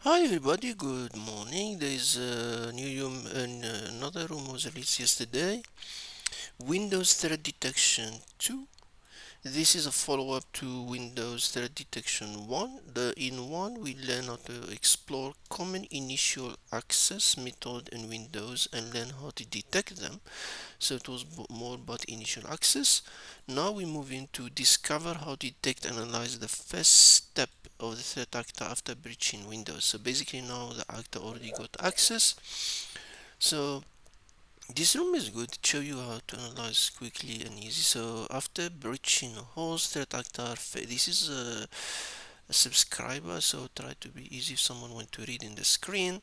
Hi everybody, good morning. There is a new room and another room was released yesterday. Windows Threat Detection 2. This is a follow-up to Windows Threat Detection 1. In 1 we learn how to explore common initial access method in Windows and learn how to detect them. So it was more about initial access. Now we move into discover how to detect and analyze the first step of the threat actor after breaching Windows. So basically now the actor already got access. So this room is good to show you how to analyze quickly and easy. So after breaching a host threat actor, this is a subscriber, so try to be easy if someone want to read in the screen.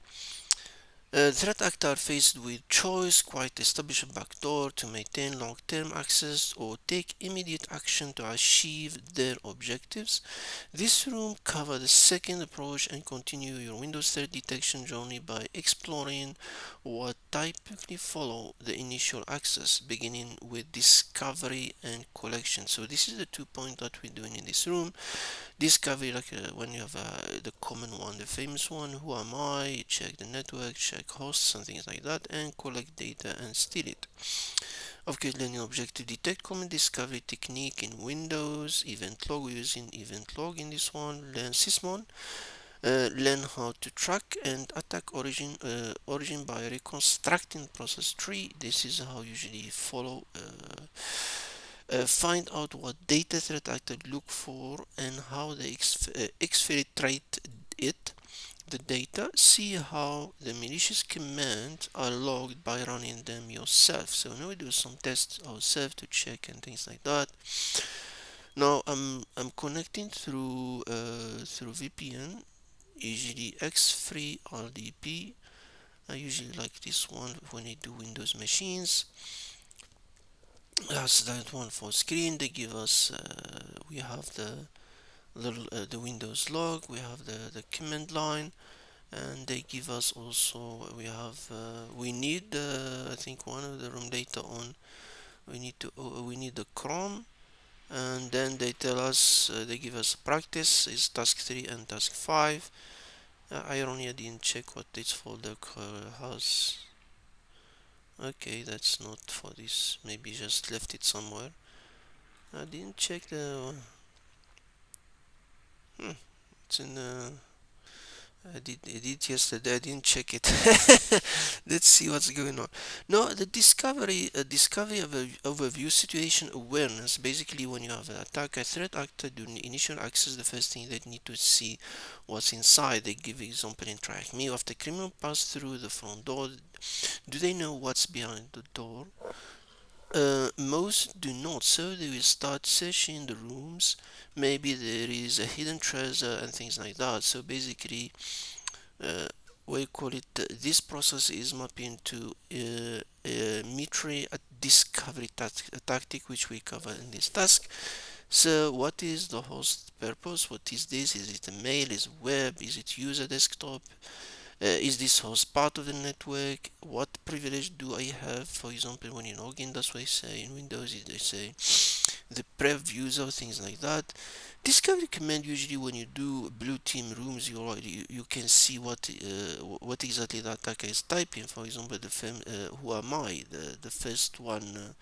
Threat actors are faced with choice: quite establish a backdoor to maintain long-term access or take immediate action to achieve their objectives. This room covers the second approach and continue your Windows threat detection journey by exploring what typically follow the initial access, beginning with discovery and collection. So this is the 2 points that we're doing in this room. Discovery, like when you have the common one, the famous one, who am I, check the network, check hosts and things like that, and collect data and steal it. Of course, learning objective detect common discovery technique in Windows, event log, we're using event log in this one, learn sysmon, learn how to track and attack origin by reconstructing process tree. This is how usually follow find out what data threat actor look for and how they exfiltrate it, the data. See how the malicious commands are logged by running them yourself. So now we do some tests ourselves to check and things like that. Now I'm connecting through VPN, usually X3 RDP. I usually like this one when I do Windows machines. That's that one for screen. They give us we have the Windows log, we have the command line, and they give us also we need I think one of the room data on. We need the Chrome, and then they tell us they give us practice is task 3 and task 5. Irony, I didn't check what this folder has. Okay, that's not for this. Maybe just left it somewhere. I didn't check the. Hmm, it's in the. I did yesterday. I didn't check it. Let's see what's going on. No, the discovery of a overview situation awareness. Basically, when you have an attacker, threat actor during initial access, the first thing they need to see what's inside. They give example in TryHackMe. After criminal pass through the front door, do they know what's behind the door? Most do not, so they will start searching the rooms. Maybe there is a hidden treasure and things like that. So basically, uh, we call it this process is mapping to Mitre a discovery tactic, which we cover in this task. So what is the host purpose? What is this? Is it a mail? Is it web? Is it user desktop? Is this host part of the network? What privilege do I have? For example, when you log in, that's why I say in Windows, they say the prev user, things like that. Discovery command, usually when you do blue team rooms, you can see what exactly the attacker is typing. For example, who am I? The first one.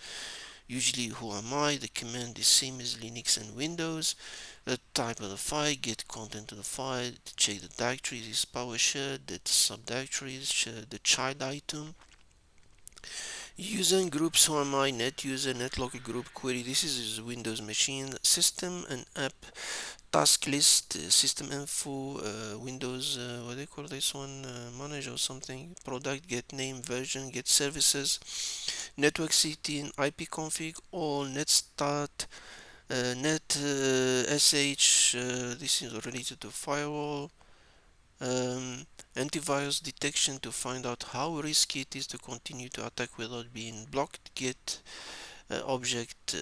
Usually, who am I? The command is same as Linux and Windows. The type of the file, get content of the file, check the directories, is PowerShell, the subdirectories, the child item. User and groups, who am I? Net user, netlocker group query. This is Windows machine system and app task list, system info, Windows, what do you call this one? Manager or something. Product, get name, version, get services, network setting, IP config, all net start, net sh. This is related to firewall. Antivirus detection to find out how risky it is to continue to attack without being blocked. Get object.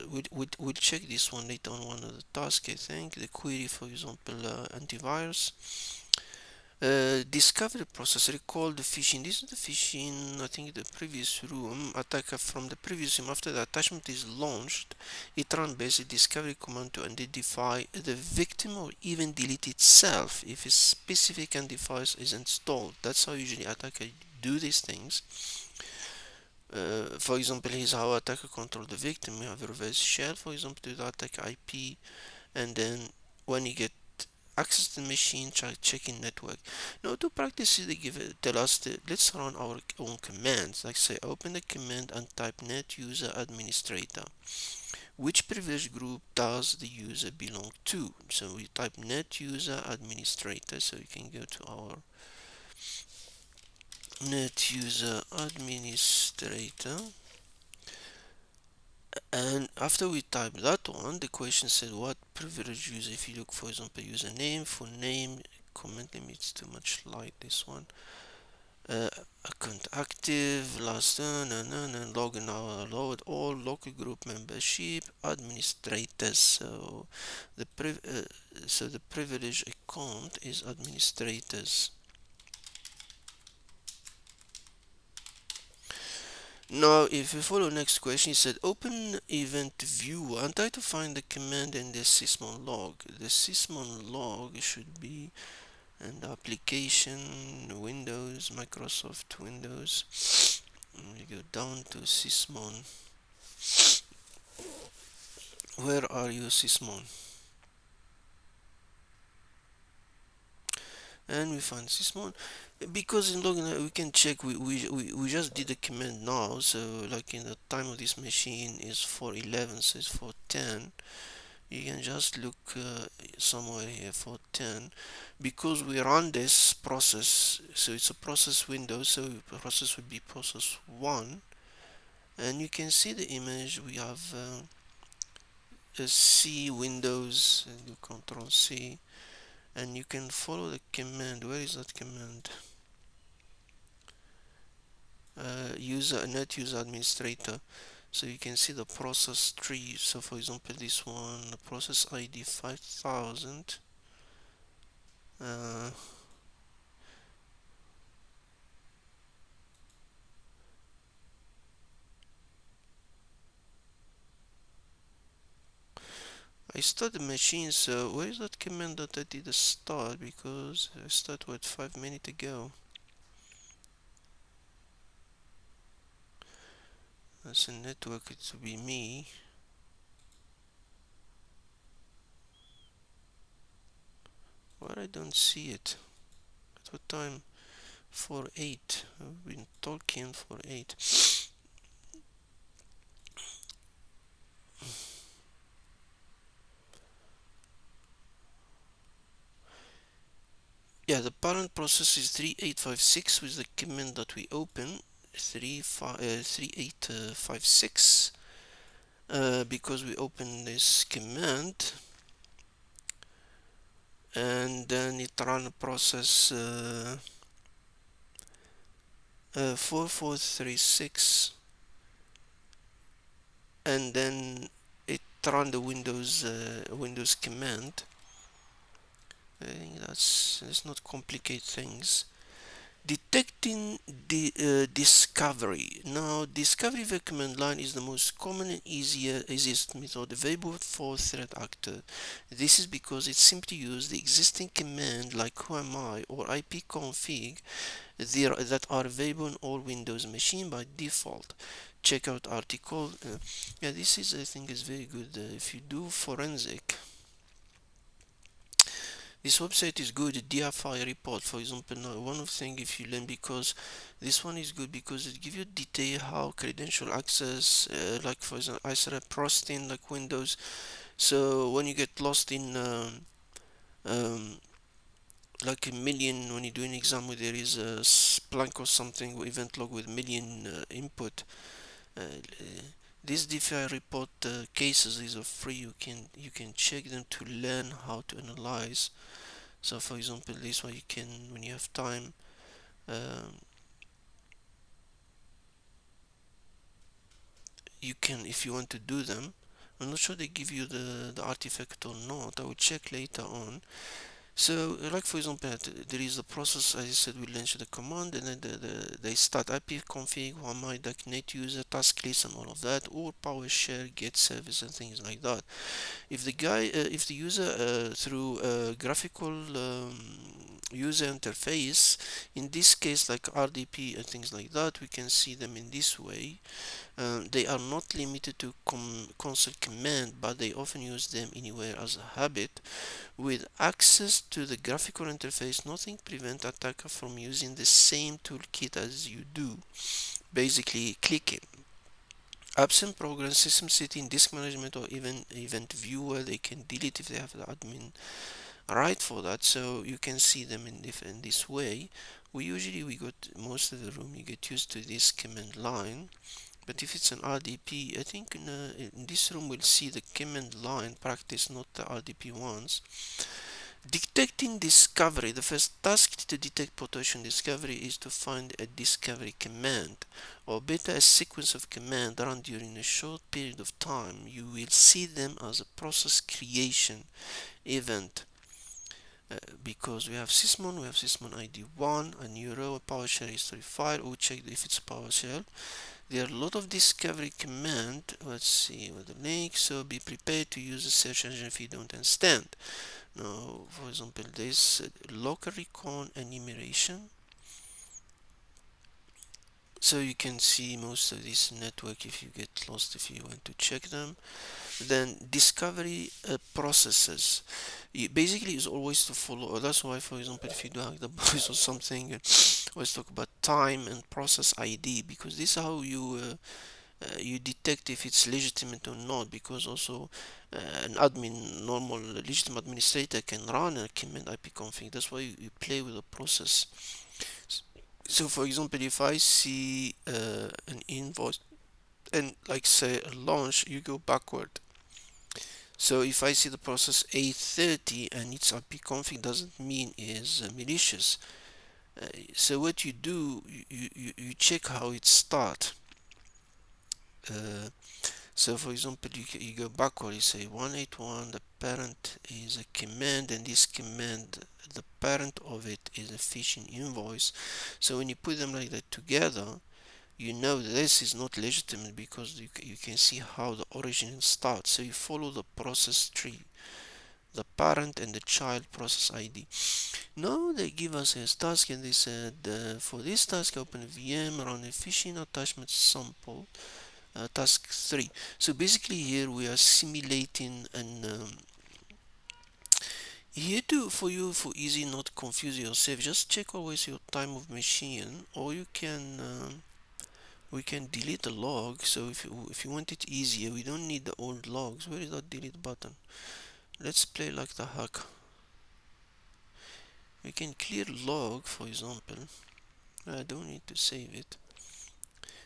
We'll check this one later on one of the tasks. I think the query, for example, antivirus. Discovery process. Recall the phishing. This is the phishing, I think, the previous room. Attacker from the previous room. After the attachment is launched, it runs basic discovery command to identify the victim or even delete itself if a specific device is installed. That's how usually attacker do these things. For example, here's how attacker control the victim. We have a reverse shell, for example, to the attacker IP, and then when you get access the machine, try checking network. Now to practice it, they tell us let's run our own commands. Like say open the command and type net user administrator. Which privilege group does the user belong to? So we type net user administrator. So you can go to our net user administrator. And after we type that one, the question said what privilege user. If you look, for example, username, full name, comment limits too much like this one. Account active, last login now allowed all local group membership administrators. So the privilege account is administrators. Now, if you follow next question, it said open event viewer and try to find the command in the sysmon log. The sysmon log should be in the application, Windows, Microsoft Windows. And we go down to sysmon. Where are you, sysmon? And we find sysmon. Because in login we can check, we just did the command now, so like in the time of this machine is 411, so it's 410. You can just look somewhere here for 10 because we run this process, so it's a process window, so the process would be process 1, and you can see the image. We have a C Windows, and do Control C, and you can follow the command. Where is that command? User net user administrator. So you can see the process tree. So for example, this one, the process ID 5000. I start the machine, so where is that command that I did start? Because I started what 5 minutes ago. That's a network, it should be me. Why I don't see it? At what time? For 8. I've been talking for 8. Yeah, the parent process is 3856 with the command that we open 3856 because we open this command, and then it run a process 4436, and then it run the Windows command. I think let's not complicate things. Detecting the discovery. Now, discovery via command line is the most common and easiest method available for threat actor. This is because it simply uses the existing command like whoami or ipconfig that are available on all Windows machine by default. Check out article. Yeah, this is, I think, is very good. If you do forensic, this website is good. DFI report, for example. Now, one of the things, if you learn, because this one is good because it gives you detail how credential access, like for example, ISRA prostin, like Windows. So when you get lost in um, like a million, when you do an exam where there is a Splunk or something, or event log with million input, uh, these DFI report cases, these are free. You can check them to learn how to analyze. So for example, this one you can, when you have time, you can, if you want to do them. I'm not sure they give you the artifact or not. I will check later on. So, like for example, there is the process, as I said, we launch the command, and then they start ipconfig, .net user, task list, and all of that, or PowerShell, get service, and things like that. If the user through a graphical user interface, in this case like RDP and things like that, we can see them in this way. They are not limited to console command, but they often use them anywhere as a habit. With access to the graphical interface, nothing prevents attacker from using the same toolkit as you do, basically clicking. Absent program, system setting, disk management, or even event viewer, they can delete if they have the admin right for that. So you can see them in this way. We got most of the room, you get used to this command line. But if it's an RDP, I think in this room we'll see the command line practice, not the RDP ones. Detecting discovery. The first task to detect potential discovery is to find a discovery command, or better, a sequence of commands run during a short period of time. You will see them as a process creation event. Because we have sysmon ID 1, a new row, a PowerShell history file. We'll check if it's PowerShell. There are a lot of discovery command. Let's see what the link. So be prepared to use a search engine if you don't understand. Now, for example, this local recon enumeration. So you can see most of this network if you get lost, if you want to check them. Then discovery processes. It basically is always to follow. That's why, for example, if you do hack the boys or something, always talk about time and process ID, because this is how you detect if it's legitimate or not, because also an normal legitimate administrator can run a command ipconfig. That's why you play with the process. So for example, if I see an invoice and like say a launch, you go backward. So if I see the process A30 and its ipconfig, doesn't mean is malicious. So what you do, you check how it starts. So for example, you go backward, you say 181, the parent is a command, and this command, the parent of it is a phishing invoice. So when you put them like that together, you know this is not legitimate, because you can see how the origin starts. So you follow the process tree, the parent and the child process ID. Now they give us a task, and they said for this task, open a VM, run a phishing attachment sample. Task 3. So basically here we are simulating an here to for you, for easy not confuse yourself, just check always your time of machine, or you can we can delete the log. So if you want it easier, we don't need the old logs. Where is that delete button? Let's play like the hack. We can clear log, for example. I don't need to save it.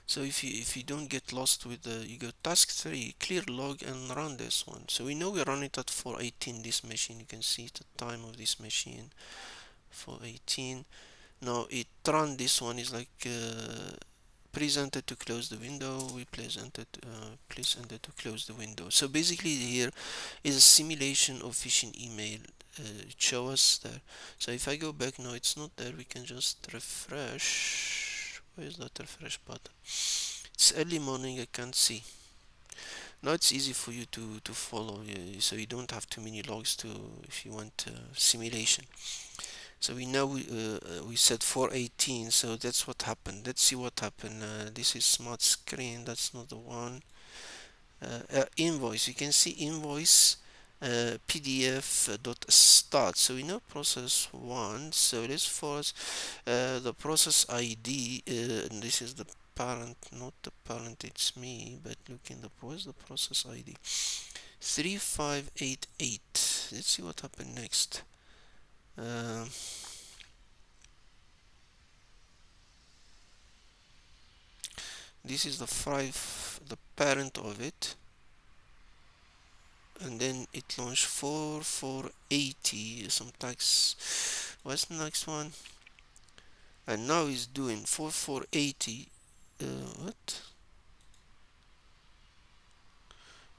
So if you don't get lost with the, you go task 3, clear log, and run this one. So we know we run it at 418 this machine. You can see the time of this machine, 418. Now it run this one is like presented to close the window. We presented please enter to close the window. So basically here is a simulation of phishing email. It shows us there. So if I go back now, it's not there. We can just refresh. Where is that refresh button? It's early morning, I can't see. Now it's easy for you to follow, so you don't have too many logs to if you want simulation. So we know we said 418, so that's what happened. Let's see what happened. This is smart screen, that's not the one. Invoice, you can see invoice pdf dot start. So we know process 1, so let's force the process ID, and this is the parent, not the parent, it's me, but look in the, where's the process ID? 3588. Let's see what happened next. This is the parent of it, and then it launched 4480 some tags. What's the next one? And now it's doing 4480. What?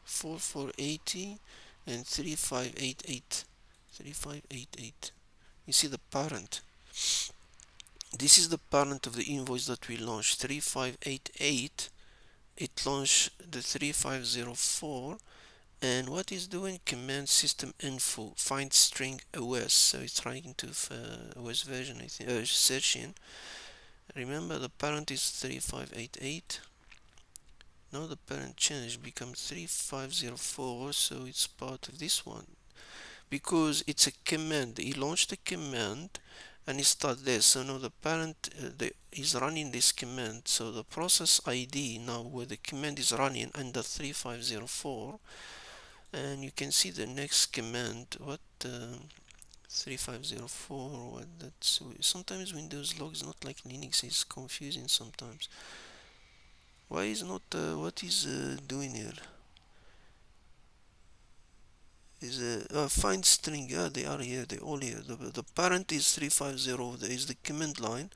4480 and 3588. 3588. You see the parent. This is the parent of the invoice that we launched, 3588. It launched the 3504, and what is doing, command system info find string OS. So it's trying to OS version, I think, searching. Remember, the parent is 3588. Now the parent changed, become 3504, so it's part of this one, because it's a command. He launched a command and it starts there. So now the parent is running this command. So the process ID now where the command is running under 3504, and you can see the next command. What 3504? What that's sometimes Windows logs, not like Linux, is confusing sometimes. Why is not what is doing here? Is a find string. Yeah, they are here. They all here. The parent is 350. There is the command line,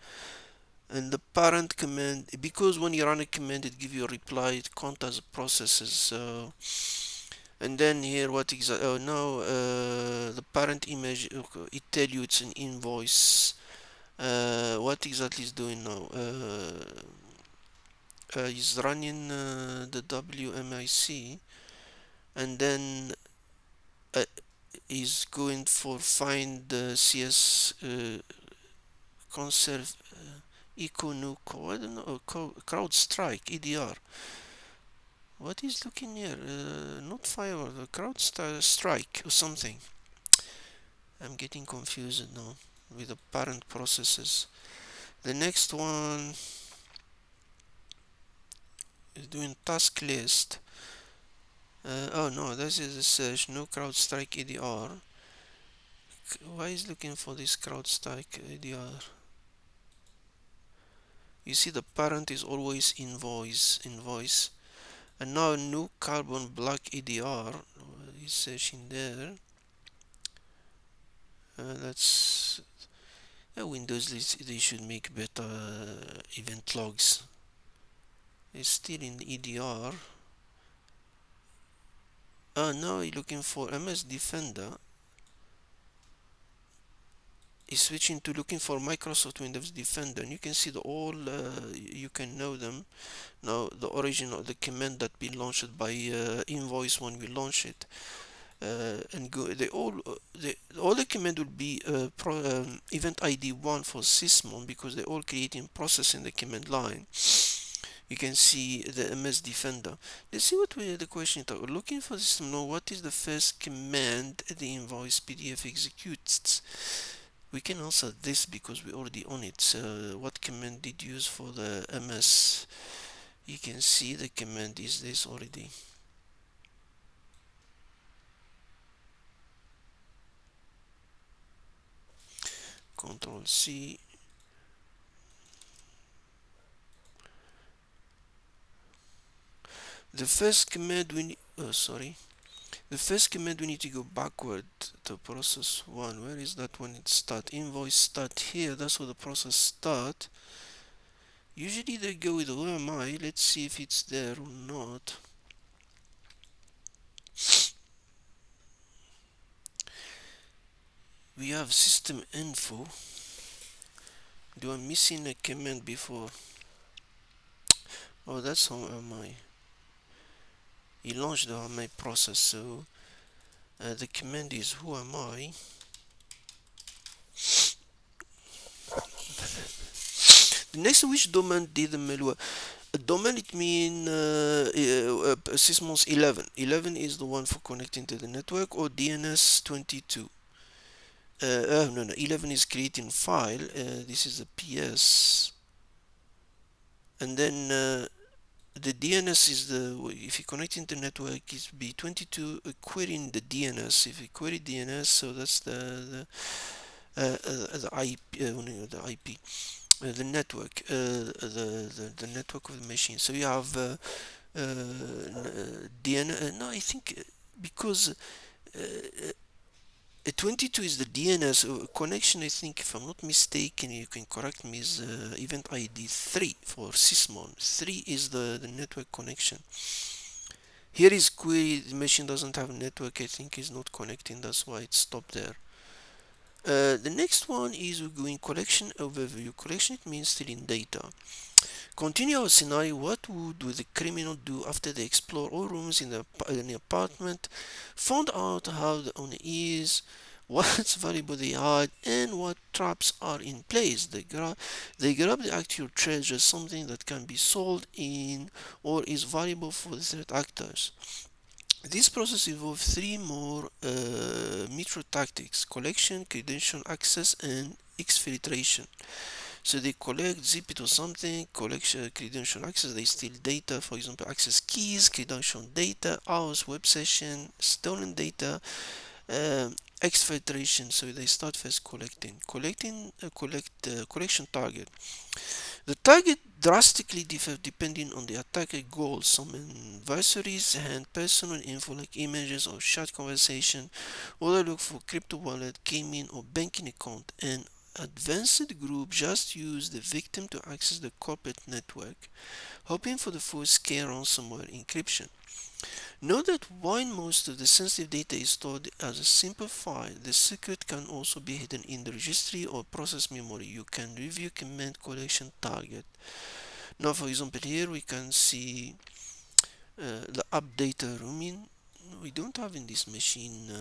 and the parent command, because when you run a command it gives you a reply. It counts as processes. So, and then here what exactly? Oh, now the parent image. It tell you it's an invoice. What exactly is doing now? Is running the WMIC, and then uh, is going for find the CS conserve eco nuco, I don't know, CrowdStrike EDR. What is looking here? Not firewall, CrowdStrike or something. I'm getting confused now with the parent processes. The next one is doing task list. Oh no, this is a search. No CrowdStrike EDR. Why is looking for this CrowdStrike EDR? You see, the parent is always invoice, and now new carbon black EDR is searching there. That's Windows. They should make better event logs. It's still in EDR. Now you're looking for MS Defender. Is switching to looking for Microsoft Windows Defender, and you can see the all. You can know them now. The origin of the command that been launched by invoice when we launch it. And go they all the command will be event ID 1 for sysmon, because they're all creating process in the command line. You can see the MS Defender. Let's see what the question is. We're looking for system know what is the first command the invoice PDF executes. We can answer this because we already on it. So what command did you use for the MS? You can see the command is this already. Control C. The first command we need, the first command we need to go backward to process 1. Where is that when it start? Invoice start here. That's where the process start. Usually they go with who am I. Let's see if it's there or not. We have system info. Do I missing a command before? Oh, that's how am I. He launched the my process, so the command is who am I. The next, which domain did the malware? Domain, it mean sysmons 11. 11 is the one for connecting to the network, or DNS 22. No, 11 is creating file. This is a PS, and then the DNS is if you connect into network, it's be 22 querying the DNS. If you query DNS, so that's the IP, the IP, the network, the network of the machine. So you have DNS. No, I think because 22 is the DNS connection. I think, if I'm not mistaken, you can correct me, is event ID 3 for sysmon. 3 is the network connection. Here is query, the machine doesn't have a network. I think is not connecting, that's why it stopped there. The next one is we're going collection overview. Collection, it means stealing data. Continue our scenario. What would the criminal do after they explore all rooms in the apartment, found out how the owner is, what's valuable they hide, and what traps are in place? They grab the actual treasure, something that can be sold in or is valuable for the threat actors. This process involves three more metro tactics: collection, credential access, and exfiltration. So they collect, zip it or something, collection, credential access, they steal data, for example, access keys, credential data, hours, web session, stolen data, exfiltration. So they start first collection target. The target drastically differs depending on the attacker goals. Some adversaries hand personal info like images or chat conversation. Others look for crypto wallet, gaming, or banking account. An advanced group just use the victim to access the corporate network, hoping for the full-scale ransomware encryption. Note that while most of the sensitive data is stored as a simple file, the secret can also be hidden in the registry or process memory. You can review command collection target. Now, for example, here we can see the update rooming. We don't have in this machine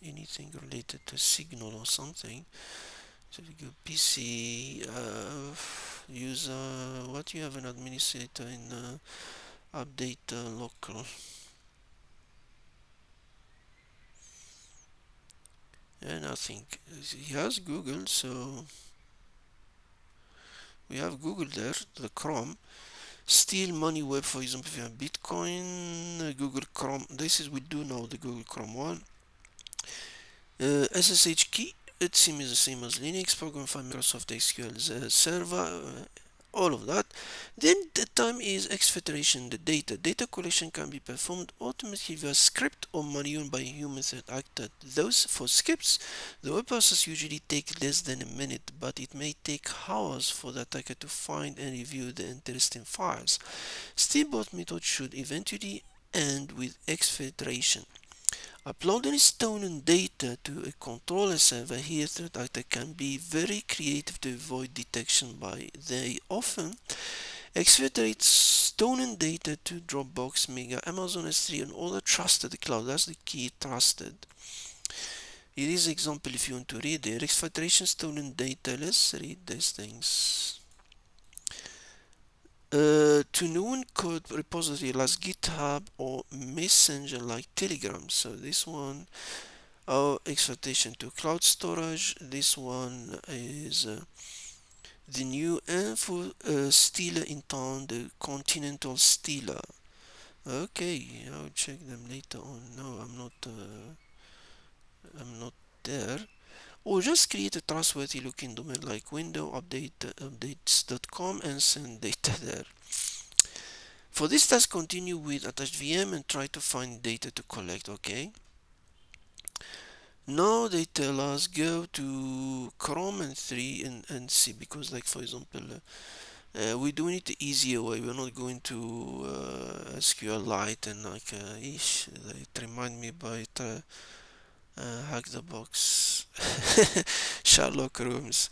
anything related to signal or something. So we go PC, user, what you have an administrator in update local. And I think he has Google, so we have Google there, the Chrome. Steal money web, for example, if you have Bitcoin, Google Chrome. This is, we do know the Google Chrome one. SSH key, it seems the same as Linux, program file, Microsoft SQL server, all of that. Then the time is exfiltration, the data. Data collection can be performed automatically via script or manual by a human threat actor. Those for scripts, the web process usually take less than a minute, but it may take hours for the attacker to find and review the interesting files. Steamboat method should eventually end with exfiltration. Uploading stolen data to a controller server. Here, threat actor can be very creative to avoid detection by they often exfiltrate stolen data to Dropbox, Mega, Amazon S3, and other trusted cloud. That's the key, trusted. Here is example if you want to read it. Exfiltration stolen data. Let's read these things. To known code repository like GitHub or Messenger like Telegram. So this one, exfiltration to cloud storage. This one is the new info stealer in town, the Continental Stealer. Okay, I'll check them later on. No, I'm not there. Or just create a trustworthy looking domain like window updates.com and send data there. For this task, continue with attached VM and try to find data to collect, okay? Now they tell us go to Chrome and 3 and see, because like for example, we're doing it the easier way. We're not going to SQLite and like, it remind me about Hack the Box, Sherlock Holmes.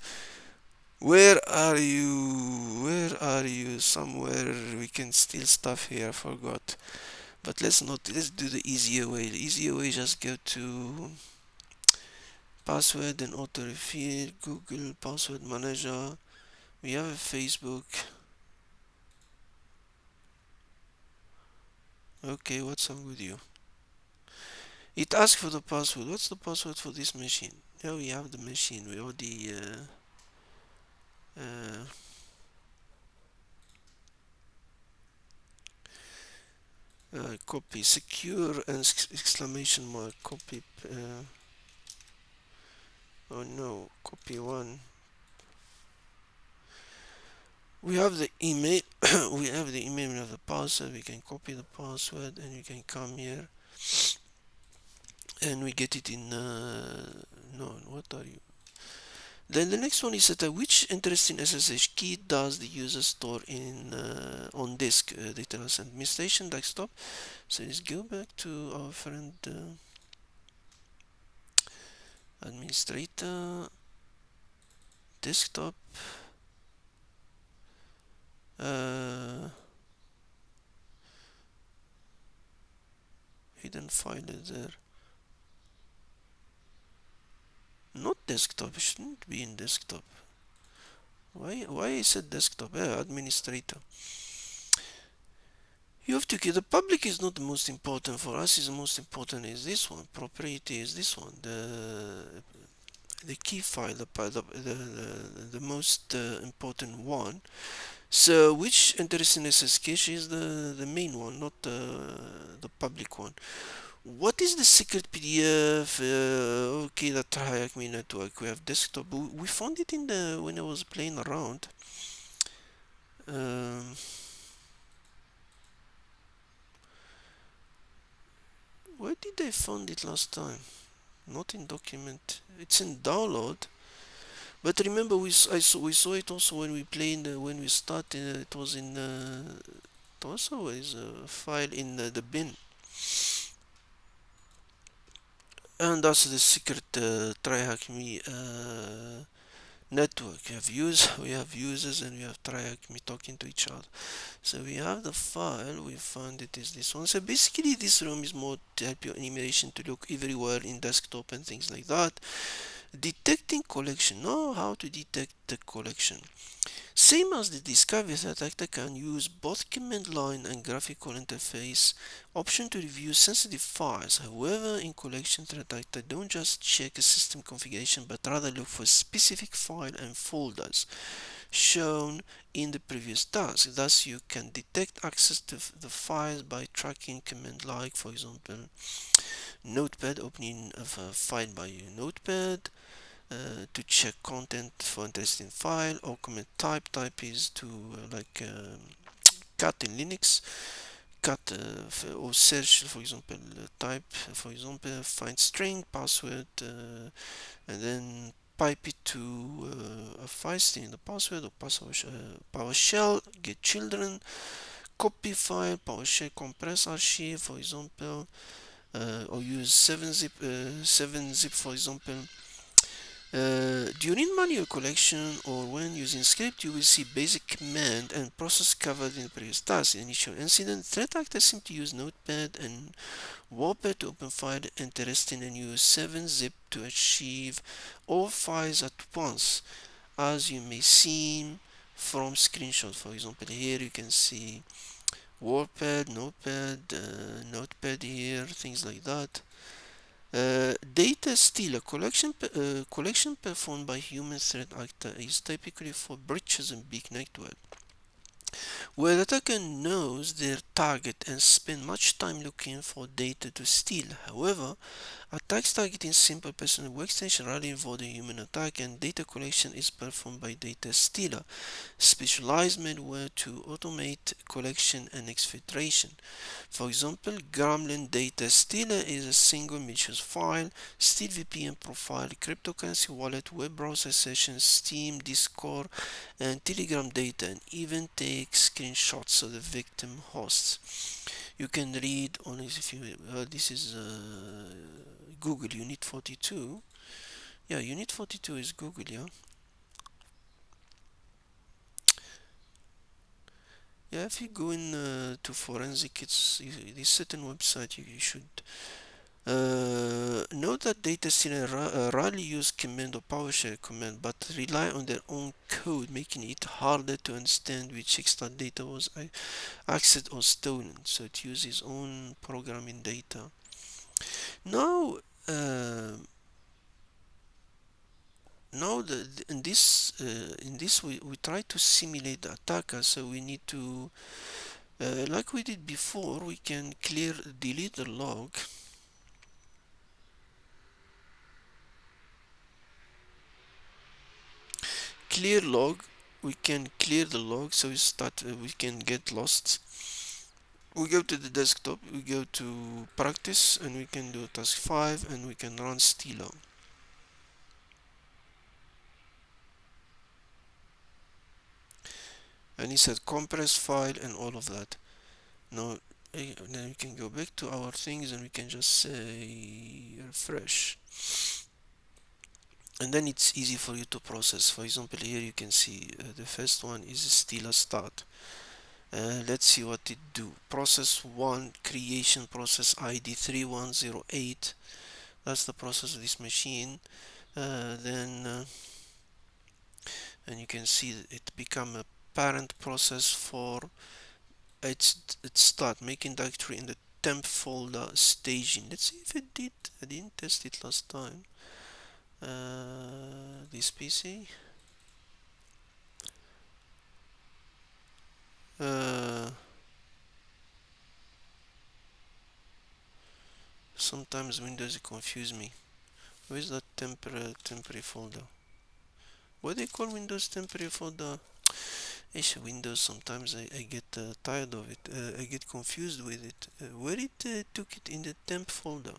Where are you? Where are you? Somewhere we can steal stuff here. I forgot. But let's do the easier way. The easier way, just go to password and auto refill, Google password manager. We have a Facebook. Okay, what's wrong with you? It asks for the password. What's the password for this machine? Yeah, we have the machine. We already copy secure and exclamation mark copy. Oh no, copy one. We have the email. We have the email. We have the password. We can copy the password and we can come here and we get it in. No, what are you? Then the next one is that which interesting SSH key does the user store in on disk? They tell us administration desktop. So let's go back to our friend administrator, desktop, uh, hidden file is there. Not desktop, it shouldn't be in desktop. Why is it desktop? Yeah, administrator. You have to keep the public is not the most important for us. Is the most important is this one. Proprietary is this one. The key file, the most important one. So which interesting SSH is the main one, not the public one. What is the secret PDF? Okay, the TryHackMe network. We have desktop. We found it in the when I was playing around. Um, where did I find it last time? Not in document. It's in download. But remember, we saw it also when we played when we started. It was in it also is a file in the bin, and that's the secret TryHackMe network. We have users, and we have TryHackMe talking to each other. So we have the file. We found it is this one. So basically, this room is more to help your animation to look everywhere in desktop and things like that. Detecting collection. Know how to detect the collection. Same as the discovery detector can use both command line and graphical interface option to review sensitive files. However, in collection detector, don't just check a system configuration but rather look for specific file and folders shown in the previous task. Thus, you can detect access to the files by tracking command like, for example, Notepad, opening of a file by Notepad, to check content for interesting file, or command type is to like cat in Linux, cat or search, for example, type, for example, find string password, and then pipe it to a file string the password or PowerShell, get children, copy file, PowerShell compress archive, for example, or use 7-zip, 7-zip, for example. During manual collection or when using script, you will see basic command and process covered in the previous task. Initial incident, threat actor seem to use Notepad and WordPad to open file interesting and use 7-zip to achieve all files at once, as you may see from screenshot. For example, here you can see WordPad, Notepad, Notepad here, things like that. Data steal, a collection performed by human threat actor is typically for breaches in big network, where the attacker knows their target and spend much time looking for data to steal. However, attacks targeting simple personal workstation rarely involve a human attack, and data collection is performed by data stealer, specialized malware to automate collection and exfiltration. For example, Gremlin Data Stealer is a single malicious file, steal VPN profile, cryptocurrency wallet, web browser sessions, Steam, Discord, and Telegram data, and even take screenshots of the victim hosts. You can read on this if you. This is Google Unit 42. Yeah, Unit 42 is Google. Yeah. Yeah, if you go in to forensic, this certain website you should note that data stealer rarely use command or PowerShell command, but rely on their own code, making it harder to understand which extra data was accessed or stolen. So it uses own programming data. Now, uh, in this we try to simulate the attacker. So we need to, like we did before, we can delete the log. Clear log, we can clear the log, so we can get lost. We go to the desktop, we go to practice, and we can do task 5, and we can run stilo, and it said compress file and all of that. Now then we can go back to our things, and we can just say refresh. and then it's easy for you to process. For example, here you can see the first one is still a start. Let's see what it do. Process 1 creation process ID 3108. That's the process of this machine. Then and you can see that it become a parent process for it start making directory in the temp folder staging. Let's see if it did. I didn't test it last time. This PC. Uh, Sometimes Windows confuse me. Where is that temporary folder? What do they call Windows temporary folder? It's Windows. Sometimes I get tired of it. I get confused with it. Where it took it in the temp folder?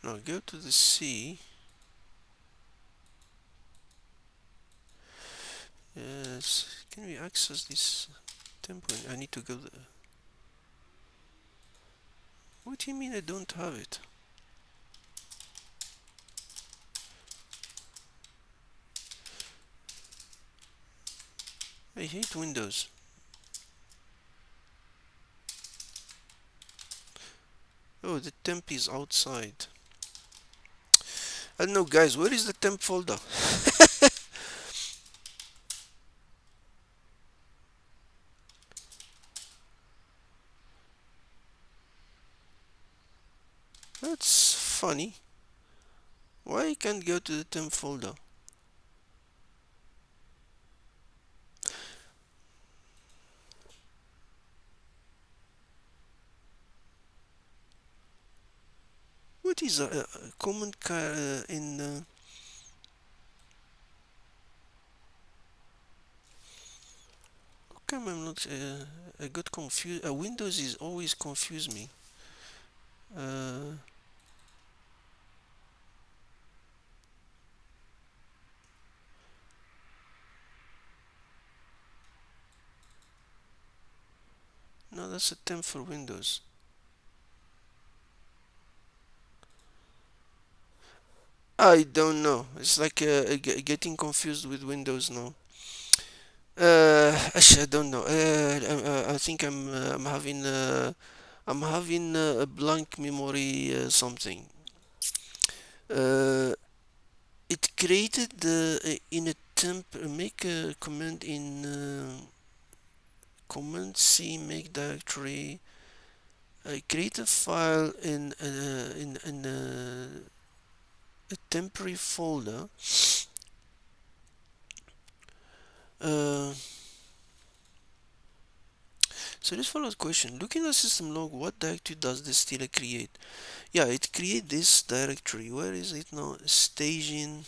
Now go to the C. Yes. Can we access this template? I need to go there. What do you mean I don't have it? I hate Windows. Oh, the temp is outside. I don't know, guys. Where is the temp folder? That's funny. Why I can't go to the temp folder? What is a command in? Come, I'm not. I got confused. Windows is always confuse me. Uh, no, that's a temp for Windows. I don't know. It's like getting confused with Windows now. Actually, I don't know. I think I'm having a blank memory something. Uh, it created in a temp make a command in command C make directory. I create a file in a temporary folder. Uh, so this follows question. Looking at system log, what directory does this still create? Yeah, it create this directory. Where is it now? Staging.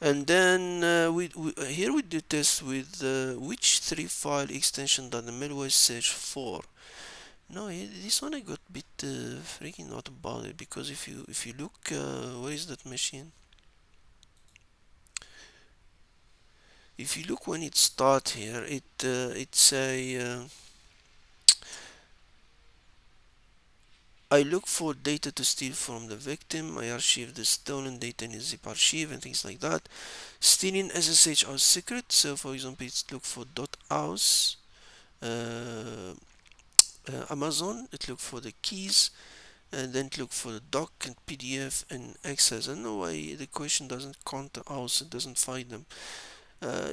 And then here we do test with which three file extension that the malware search for. No, this one I got a bit freaking out about it, because if you look, where is that machine? If you look when it start here, it say I look for data to steal from the victim. I archive the stolen data in a zip archive and things like that. Stealing SSH are secret. So for example, it's look for .aus. Amazon, it look for the keys, and then it look for the doc and PDF and access. I don't know why the question doesn't count the aus, it doesn't find them. Uh,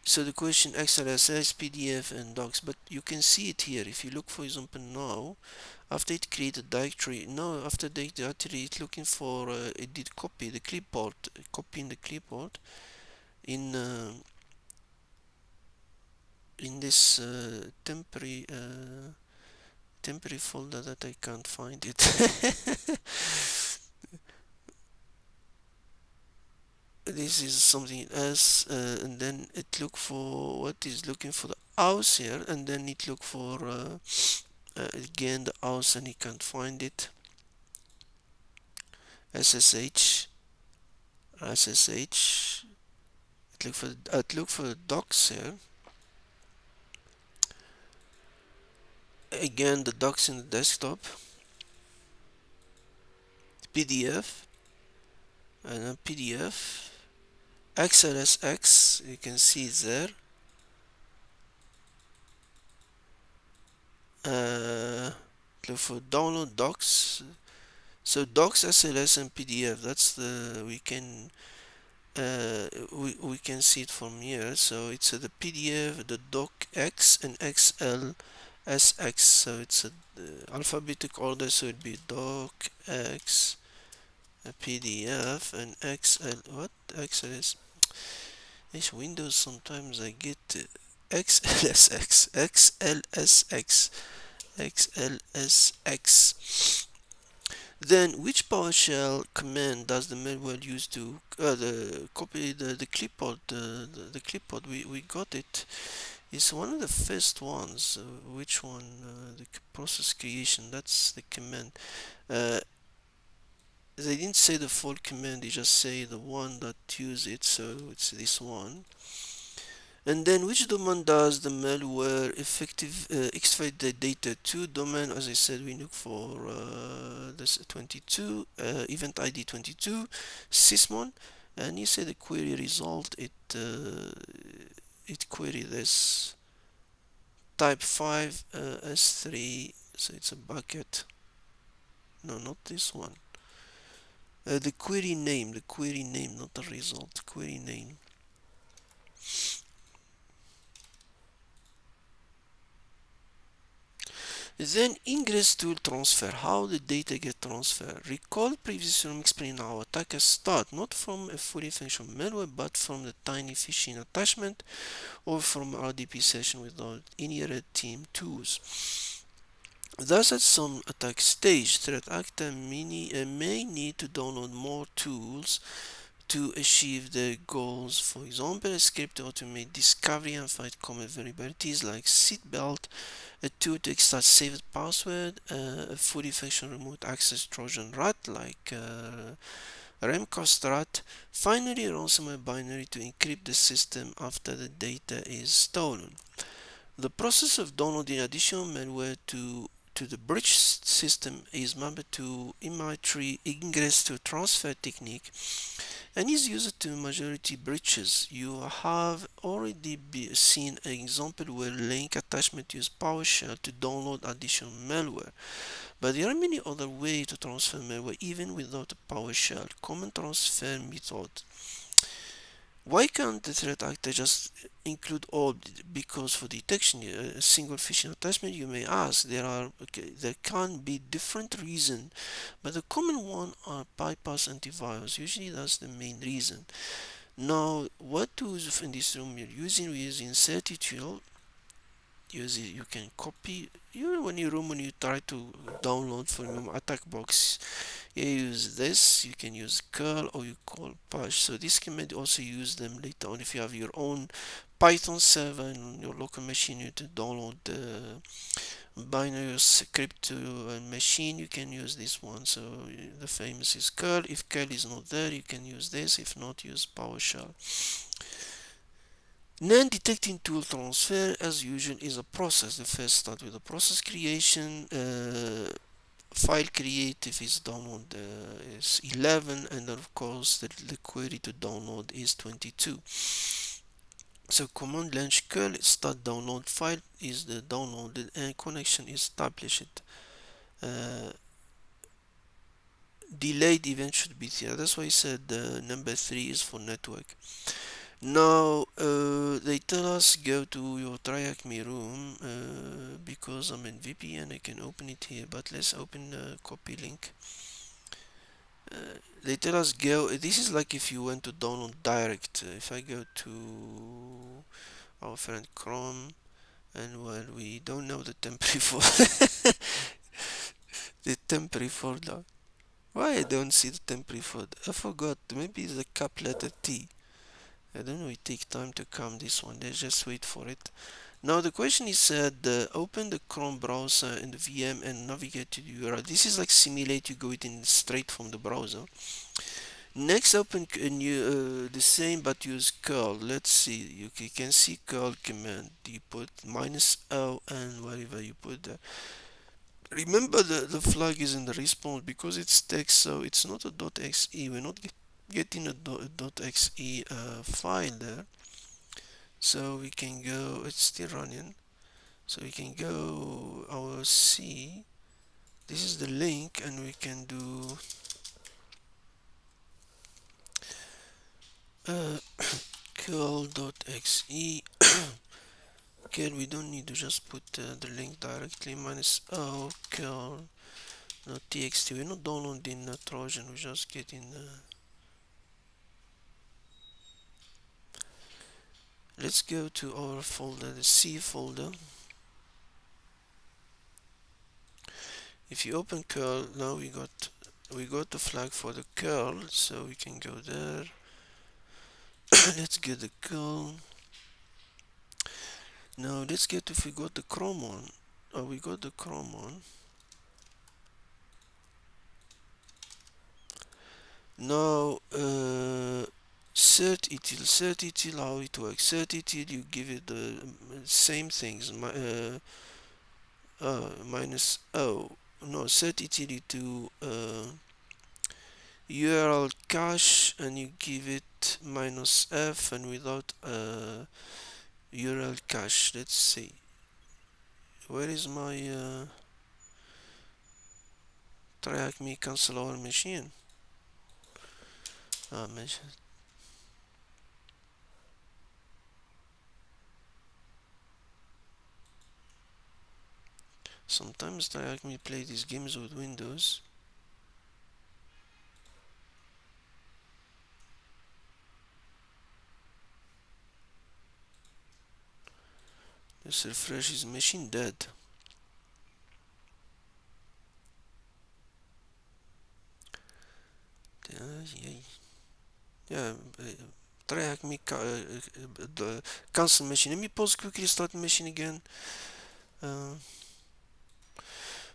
so the question XLSS, PDF and docs, but you can see it here. If you look, for example, now, after it created directory, now after the directory, it's looking for, it did copy the clipboard, copying the clipboard in this temporary folder that I can't find it. This is something else, and then it look for what is looking for the house here, and then it look for again the house, and he can't find it. SSH SSH. Look for docs here. Again, the docs in the desktop. PDF and a PDF. XLSX, you can see it there. Look for download docs. So docs, SLS, and PDF. That's the we can see it from here. So it's the PDF, the docx, and XLSX. So it's a alphabetic order. So it'd be docx, PDF, and XL. What XLS? This Windows sometimes I get XLSX, XLSX, XLSX. Then, which PowerShell command does the malware use to copy the clipboard? The clipboard, we got it. It's one of the first ones. Which one? The process creation. That's the command. They didn't say the full command. They just say the one that use it. So it's this one. And then which domain does the malware exfiltrate the data to? Domain, as I said, we look for this 22, event ID 22, sysmon, and you say the query result, it query this type 5 S3, so it's a bucket. No, not this one. The query name, not the result, query name. Then Ingress tool transfer, how the data get transferred. Recall previous room explained how attackers start not from a fully functional malware but from the tiny phishing attachment or from RDP session without any red team tools. Thus, at some attack stage, threat actor may need to download more tools to achieve their goals. For example, a script to automate discovery and find common vulnerabilities like seatbelt, a tool to extract saved password, a fully functional remote access Trojan rat like Remcast rat. Finally, a ransomware binary to encrypt the system after the data is stolen. The process of downloading additional malware to the breach system is mapped to MI3 Ingress to transfer technique and is used to majority breaches. You have already seen an example where link attachment use PowerShell to download additional malware. But there are many other ways to transfer malware even without a PowerShell. Common transfer method. Why can't the threat actor just include all? Because for detection, a single phishing attachment, you may ask, there can be different reasons, but the common one are bypass antivirus. Usually that's the main reason. Now, what tools in this room we're using certitude. You can copy. When you try to download from your attack box, you use this. You can use curl or you call push. So this command also use them later on if you have your own Python server on your local machine. You to download the binary script to a machine. You can use this one. So the famous is curl. If curl is not there, you can use this. If not, use PowerShell. Non-detecting tool transfer, as usual, is a process. The first start with the process creation. File creative is download is 11, and of course the query to download is 22. So command launch curl start download file is the downloaded and connection is established. Delayed event should be there. That's why I said number 3 is for network. Now they tell us go to your TryHackMe room because I'm in VPN. I can open it here, but let's open the copy link. They tell us go. This is like if you want to download direct. If I go to our friend Chrome, and well, we don't know the temporary folder. The temporary folder. Why I don't see the temporary folder? I forgot. Maybe it's the cap letter T. I don't know, it takes time to come this one. Let's just wait for it. Now the question is said open the Chrome browser in the VM and navigate to the URL. This is like simulate you go it in straight from the browser. Next, open a new the same but use curl. Let's see. You can see curl command. You put -o and whatever you put there. Remember the flag is in the response because it's text, so it's not a .exe. We're not getting a .exe file there. So we can go. It's still running. So we can go our C. This is the link, and we can do uh, curl.exe. Okay, we don't need to just put the link directly. -o curl.txt. We're not downloading Trojan. We're just getting. Let's go to our folder, the C folder. If you open curl, now we got the flag for the curl, so we can go there. Let's get the curl. Now let's get if we got the Chrome one. Oh, we got the Chrome one. Now certitil how it works. Certitil you give it the same things. -o. No, certitil you do URL cache and you give it -f and without URL cache. Let's see. Where is my TryHackMe cancel our machine? Ah, machine. Sometimes TryHackMe play these games with Windows. Let's refresh his machine dead. Yeah, TryHackMe the cancel machine. Let me pause quickly, start the machine again. Uh,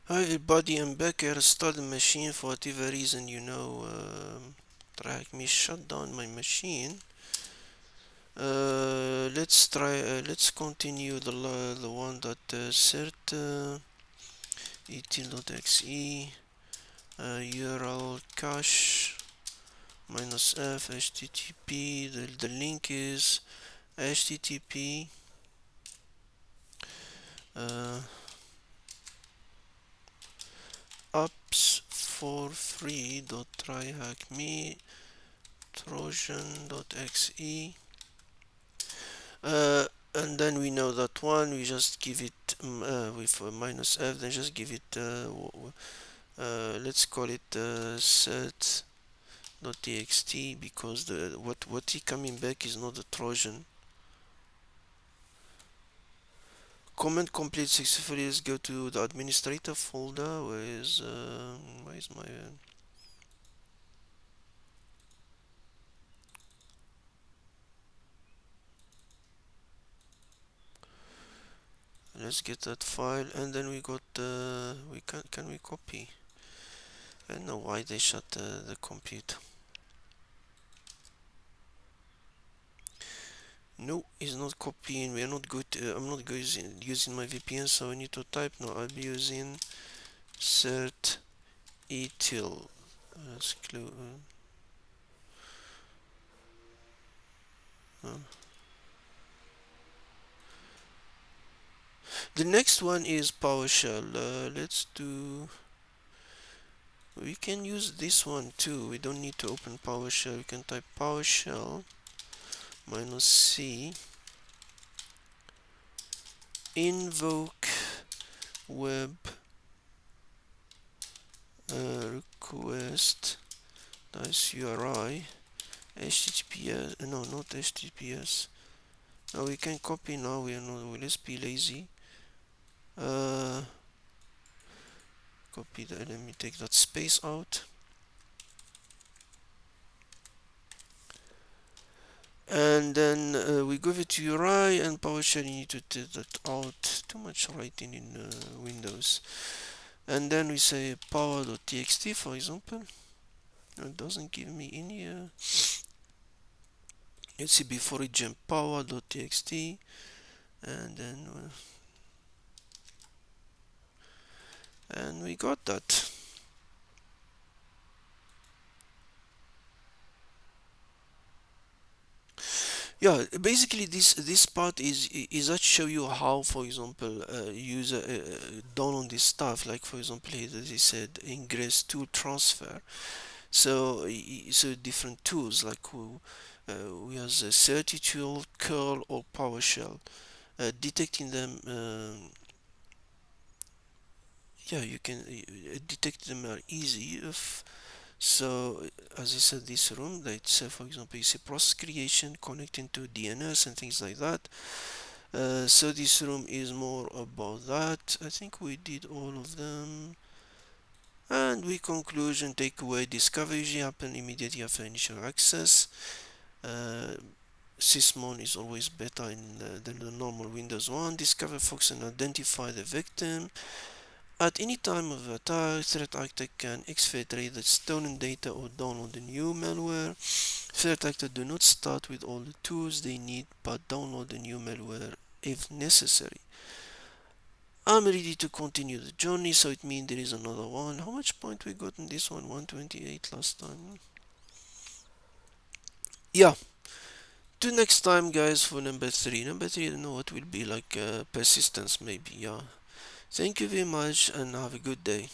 Hi everybody, I'm back. I restored the machine for whatever reason, TryHackMe shut down my machine. Let's continue the one that cert etil.exe URL cache -f http. The link is http apps for free.tryhackme trojan.exe. And then we know that one, we just give it with -f, then just give it let's call it set.txt because the what he coming back is not the Trojan. Command complete successfully. Let's go to the administrator folder. Where is my let's get that file, and then we got we can we copy? I don't know why they shut the computer. No, it's not copying. We are not good. I'm not using my VPN, so I need to type now. I'll be using cert etil. Let's close. The next one is PowerShell. Let's do. We can use this one too. We don't need to open PowerShell. We can type PowerShell -c invoke web request URI HTTPS. No, not HTTPS. Now we can copy. Now we are not. Let's be lazy. Copy that. Let me take that space out. And then we give it to URI and PowerShell. You need to take that out. Too much writing in Windows. And then we say power.txt, for example. It doesn't give me any let's see, before it jump power.txt, and then and we got that. Yeah, basically this part is that show you how, for example, user download this stuff. Like for example, here they said ingress tool transfer. So so different tools like we have the 32 curl or PowerShell. Detecting them, yeah, you can detect them are easy if so. As I said, this room, let's say for example, you see process creation connecting to DNS and things like that. So this room is more about that. I think we did all of them. And we conclusion takeaway: discovery usually happen immediately after initial access. Uh, Sysmon is always better than the normal Windows 1. Discover, focus, and identify the victim. At any time of attack, threat actor can exfiltrate the stolen data or download the new malware. Threat actor do not start with all the tools they need, but download the new malware if necessary. I'm ready to continue the journey, so it means there is another one. How much point we got in this one? 128 last time. Yeah. Till next time, guys, for number 3. Number 3, I don't know what will be like persistence, maybe. Yeah. Thank you very much and have a good day.